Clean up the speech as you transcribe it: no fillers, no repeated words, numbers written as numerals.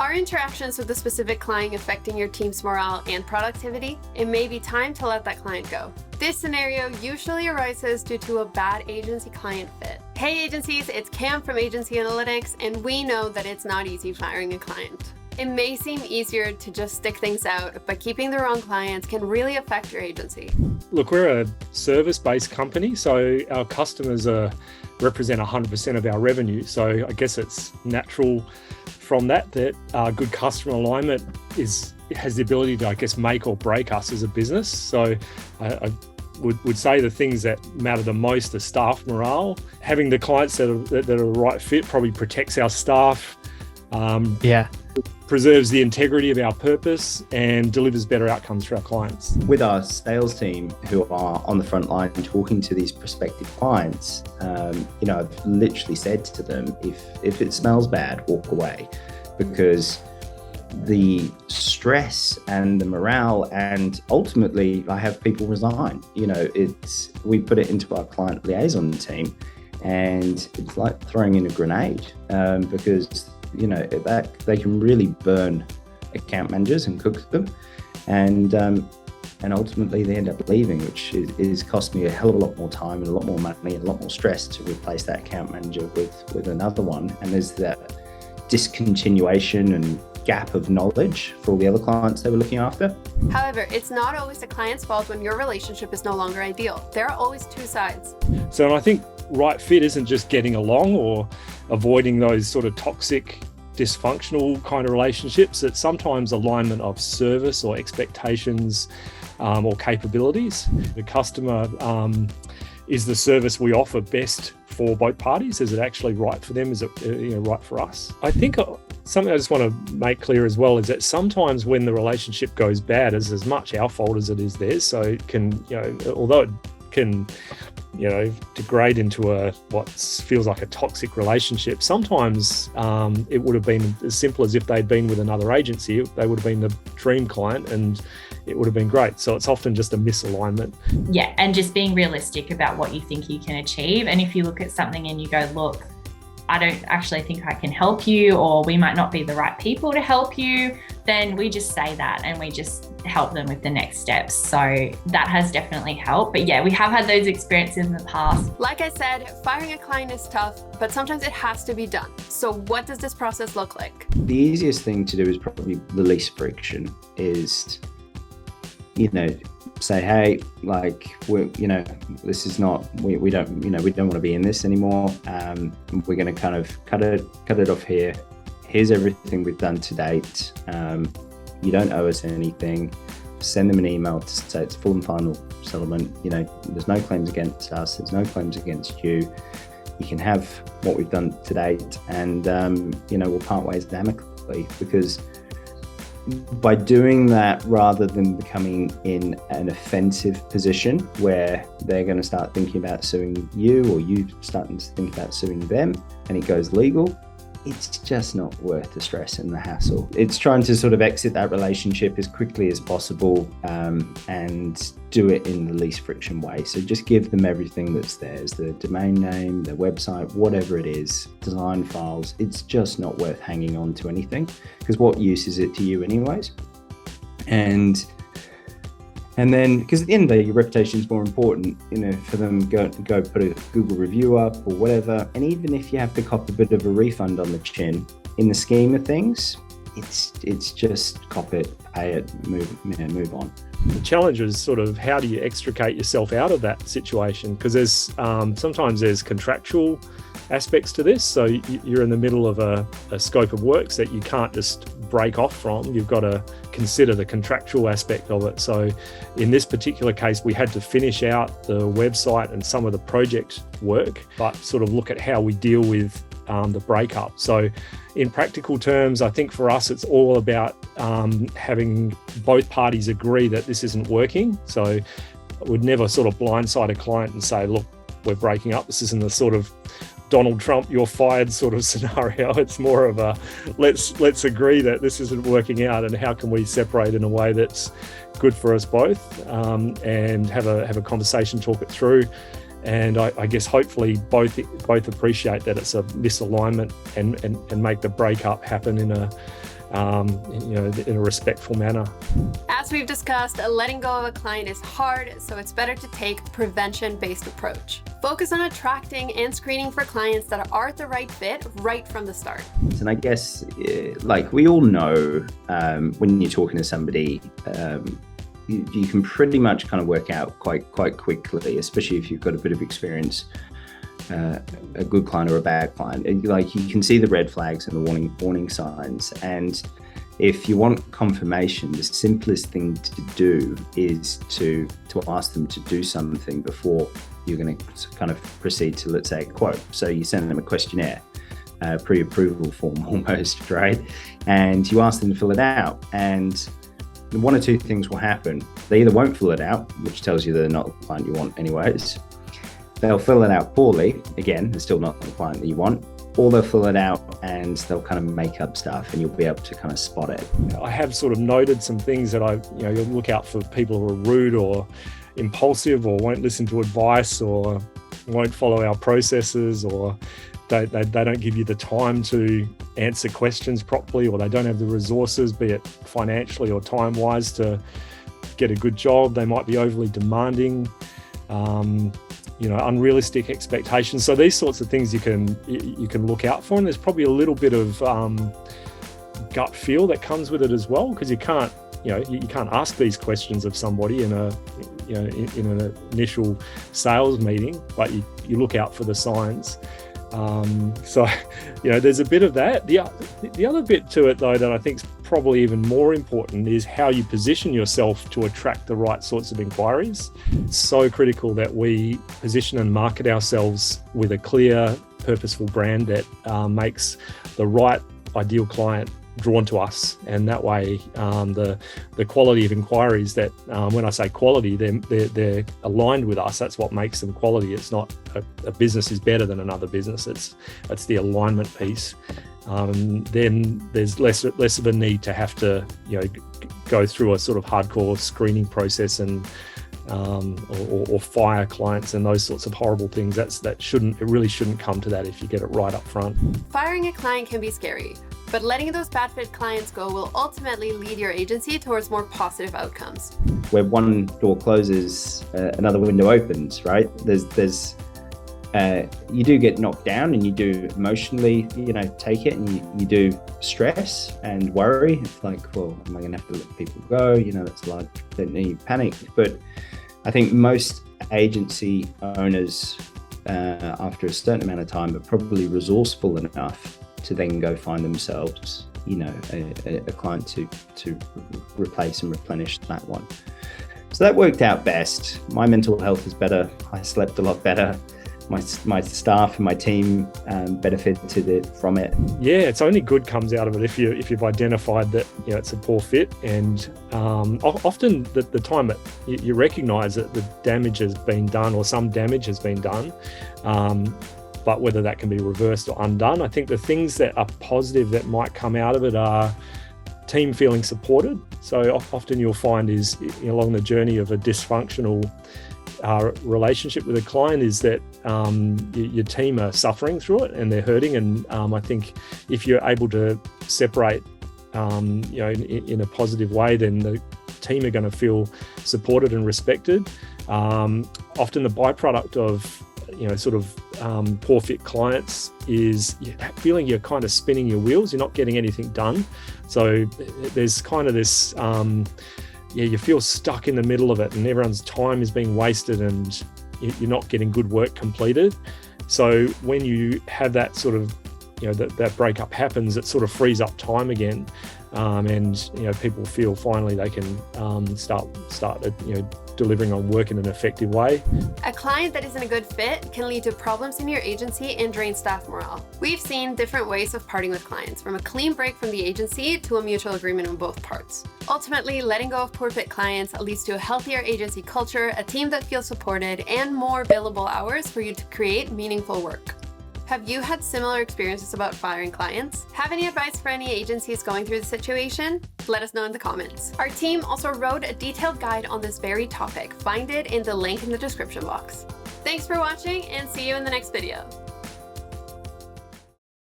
Are interactions with a specific client affecting your team's morale and productivity? It may be time to let that client go. This scenario usually arises due to a bad agency-client fit. Hey agencies, it's Cam from Agency Analytics, and we know that it's not easy firing a client. It may seem easier to just stick things out, but keeping the wrong clients can really affect your agency. Look, we're a service-based company, so our customers represent 100% of our revenue. So I guess it's natural from that good customer alignment has the ability to, I guess, make or break us as a business. So I would say the things that matter the most are staff morale. Having the clients that are a right fit probably protects our staff. Preserves the integrity of our purpose and delivers better outcomes for our clients. With our sales team who are on the front line talking to these prospective clients, I've literally said to them, if it smells bad, walk away, because the stress and the morale, and ultimately I have people resign. We put it into our client liaison team, and it's like throwing in a grenade because that they can really burn account managers and cook them, and ultimately they end up leaving, which is cost me a hell of a lot more time and a lot more money and a lot more stress to replace that account manager with another one. And there's that discontinuation and gap of knowledge for all the other clients they were looking after. However, it's not always the client's fault when your relationship is no longer ideal. There are always two sides. So I think right fit isn't just getting along or avoiding those sort of toxic, dysfunctional kind of relationships. It's sometimes alignment of service or expectations or capabilities. The customer is the service we offer best for both parties. Is it actually right for them? Is it right for us? I think something I just want to make clear as well is that sometimes when the relationship goes bad, it's as much our fault as it is theirs. So it can, although it can degrade into what feels like a toxic relationship. Sometimes it would have been as simple as if they'd been with another agency, they would have been the dream client and it would have been great. So it's often just a misalignment. Yeah, and just being realistic about what you think you can achieve. And if you look at something and you go, look, I don't actually think I can help you, or we might not be the right people to help you, then we just say that and we just help them with the next steps. So that has definitely helped. But yeah, we have had those experiences in the past. Like I said, firing a client is tough, but sometimes it has to be done. So what does this process look like? The easiest thing to do is probably the least friction is, say, hey, this is not, we don't want to be in this anymore. We're going to kind of cut it off here. Here's everything we've done to date. You don't owe us anything. Send them an email to say it's full and final settlement. There's no claims against us. There's no claims against you. You can have what we've done to date, and we'll part ways amicably, because by doing that, rather than becoming in an offensive position where they're going to start thinking about suing you, or you starting to think about suing them, and it goes legal, it's just not worth the stress and the hassle. It's trying to sort of exit that relationship as quickly as possible and do it in the least friction way. So just give them everything that's theirs, the domain name, the website, whatever it is, design files. It's just not worth hanging on to anything, because what use is it to you anyways? And then, because at the end of the day, your reputation is more important, for them go put a Google review up or whatever. And even if you have to cop a bit of a refund on the chin, in the scheme of things, it's just cop it, pay it, move on. The challenge is sort of, how do you extricate yourself out of that situation? Because there's sometimes there's contractual aspects to this. So you're in the middle of a scope of works that you can't just break off from. You've got to consider the contractual aspect of it. So in this particular case, we had to finish out the website and some of the project work, but sort of look at how we deal with the breakup. So in practical terms, I think for us, it's all about having both parties agree that this isn't working. So I would never sort of blindside a client and say, look, we're breaking up. This isn't the sort of Donald Trump, you're fired sort of scenario. It's more of a let's agree that this isn't working out, and how can we separate in a way that's good for us both, and have a conversation, talk it through. And I guess hopefully both appreciate that it's a misalignment and make the breakup happen in in a respectful manner. As we've discussed, letting go of a client is hard, so it's better to take a prevention-based approach. Focus on attracting and screening for clients that are the right fit right from the start. And I guess, like we all know, when you're talking to somebody, you can pretty much kind of work out quite quickly, especially if you've got a bit of experience, a good client or a bad client. Like you can see the red flags and the warning signs. And if you want confirmation, the simplest thing to do is to ask them to do something before you're going to kind of proceed to, let's say, a quote. So you send them a questionnaire, pre-approval form almost, right? And you ask them to fill it out, and one or two things will happen. They either won't fill it out, which tells you they're not the client you want anyways. They'll fill it out poorly. Again, they're still not the client that you want. Or they'll fill it out and they'll kind of make up stuff, and you'll be able to kind of spot it. I have sort of noted some things that you'll look out for people who are rude or impulsive or won't listen to advice or won't follow our processes, or they don't give you the time to answer questions properly, or they don't have the resources, be it financially or time-wise, to get a good job. They might be overly demanding, unrealistic expectations. So these sorts of things you can look out for, and there's probably a little bit of gut feel that comes with it as well, because you can't ask these questions of somebody in an initial sales meeting, but you look out for the signs. There's a bit of that. The other bit to it, though, that I think is probably even more important is how you position yourself to attract the right sorts of inquiries. It's so critical that we position and market ourselves with a clear, purposeful brand that makes the right ideal client drawn to us, and that way the quality of inquiries that when I say quality, they're aligned with us. That's what makes them quality. It's not a business is better than another business. It's the alignment piece. Then there's less of a need to have to go through a sort of hardcore screening process and or fire clients and those sorts of horrible things. It really shouldn't come to that if you get it right up front. Firing a client can be scary, but letting those bad fit clients go will ultimately lead your agency towards more positive outcomes. Where one door closes, another window opens, right? There's you do get knocked down, and you do emotionally, take it, and you do stress and worry. It's like, well, am I going to have to let people go? That's large. Then you panic. But I think most agency owners, after a certain amount of time, are probably resourceful enough to then go find themselves, a client to replace and replenish that one. So that worked out best. My mental health is better. I slept a lot better. My staff and my team benefited from it. Yeah, it's only good comes out of it if you've identified that it's a poor fit, and often the time that you recognise that the damage has been done, or some damage has been done. But whether that can be reversed or undone, I think the things that are positive that might come out of it are team feeling supported. So often you'll find is along the journey of a dysfunctional relationship with a client is that your team are suffering through it and they're hurting. And I think if you're able to separate, in a positive way, then the team are going to feel supported and respected. Often the byproduct of poor fit clients is feeling you're kind of spinning your wheels. You're not getting anything done. So there's kind of this, you feel stuck in the middle of it, and everyone's time is being wasted, and you're not getting good work completed. So when you have that sort of, that breakup happens, it sort of frees up time again, and people feel finally they can start delivering on work in an effective way. A client that isn't a good fit can lead to problems in your agency and drain staff morale. We've seen different ways of parting with clients, from a clean break from the agency to a mutual agreement on both parts. Ultimately, letting go of poor fit clients leads to a healthier agency culture, a team that feels supported, and more billable hours for you to create meaningful work. Have you had similar experiences about firing clients? Have any advice for any agencies going through the situation? Let us know in the comments. Our team also wrote a detailed guide on this very topic. Find it in the link in the description box. Thanks for watching, and see you in the next video.